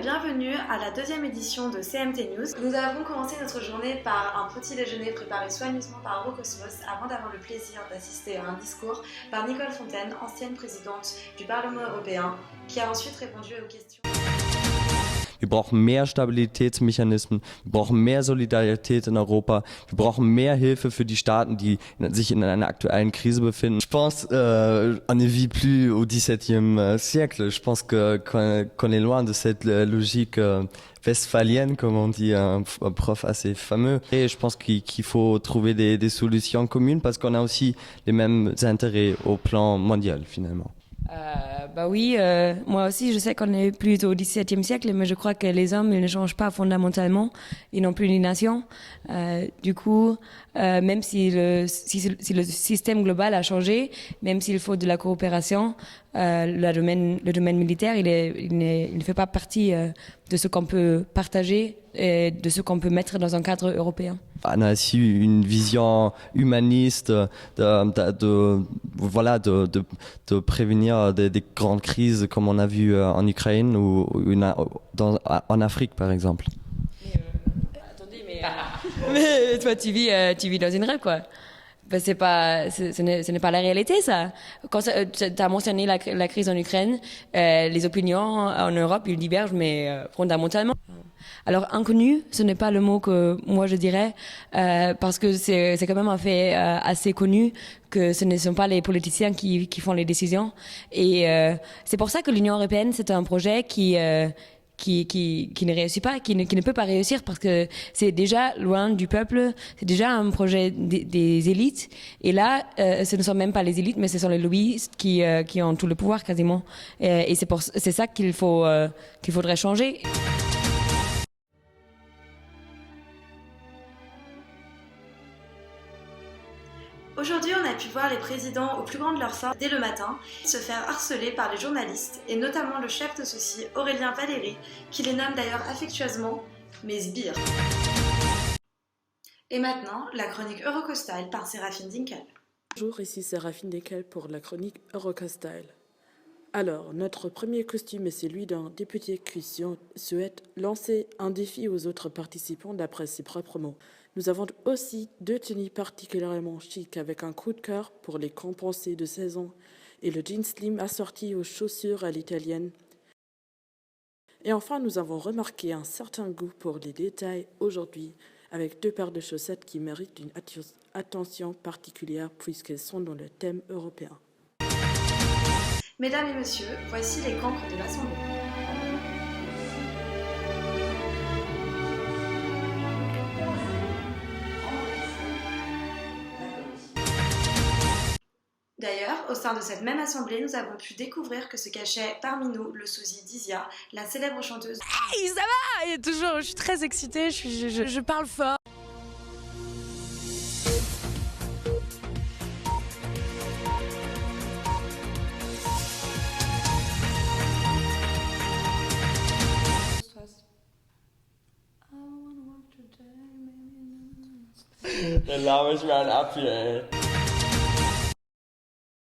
bienvenue à la deuxième édition de CMT News. Nous avons commencé notre journée par un petit déjeuner préparé soigneusement par Eurocosmos avant d'avoir le plaisir d'assister à un discours par Nicole Fontaine, ancienne présidente du Parlement européen, qui a ensuite répondu aux questions. Wir brauchen mehr Stabilitätsmechanismen, wir brauchen mehr Solidarität in Europa, wir brauchen mehr Hilfe für die Staaten, die sich in einer aktuellen Krise befinden. Je pense on ne vit plus au XVIIe siècle. Je pense qu'on est loin de cette logique westphalienne, comme on dit, un prof assez fameux. Et je pense qu'il faut trouver des solutions communes parce qu'on a aussi les mêmes intérêts au plan mondial finalement. Oui, moi aussi je sais qu'on est plus au XVIIe siècle, mais je crois que les hommes ils ne changent pas fondamentalement, ils n'ont plus les nations. Du coup, même si le système global a changé, même s'il faut de la coopération, le domaine militaire il ne fait pas partie de ce qu'on peut partager et de ce qu'on peut mettre dans un cadre européen. On a aussi une vision humaniste de prévenir des grandes crises comme on a vu en Ukraine ou en Afrique par exemple. Mais toi tu vis dans une rêve quoi. Ce n'est pas la réalité, ça. Quand tu as mentionné la crise en Ukraine, les opinions en Europe, ils divergent, mais fondamentalement. Alors, inconnu, ce n'est pas le mot que moi je dirais, parce que c'est quand même un fait assez connu que ce ne sont pas les politiciens qui font les décisions. Et c'est pour ça que l'Union européenne, c'est un projet qui ne réussit pas, qui ne peut pas réussir parce que c'est déjà loin du peuple, c'est déjà un projet des élites. Et là, ce ne sont même pas les élites, mais ce sont les lobbyistes qui ont tout le pouvoir quasiment. Et c'est ça qu'il faudrait changer. Aujourd'hui, on a pu voir les présidents au plus grand de leur force dès le matin se faire harceler par les journalistes et notamment le chef de ceux-ci, Aurélien Valéry, qui les nomme d'ailleurs affectueusement mes sbires. Et maintenant, la chronique Eurocostyle par Séraphine Dinkel. Bonjour, ici Séraphine Dinkel pour la chronique Eurocostyle. Alors, notre premier costume est celui d'un député qui souhaite lancer un défi aux autres participants d'après ses propres mots. Nous avons aussi deux tenues particulièrement chic avec un coup de cœur pour les compensés de saison et le jean slim assorti aux chaussures à l'italienne. Et enfin, nous avons remarqué un certain goût pour les détails aujourd'hui avec deux paires de chaussettes qui méritent une attention particulière puisqu'elles sont dans le thème européen. Mesdames et messieurs, voici les cancres de l'Assemblée. D'ailleurs, au sein de cette même assemblée, nous avons pu découvrir que se cachait parmi nous le sosie d'Isia, la célèbre chanteuse. Hey, ça va! Je suis très excitée, je parle fort. Der laber ich mir einen ab hier, ey.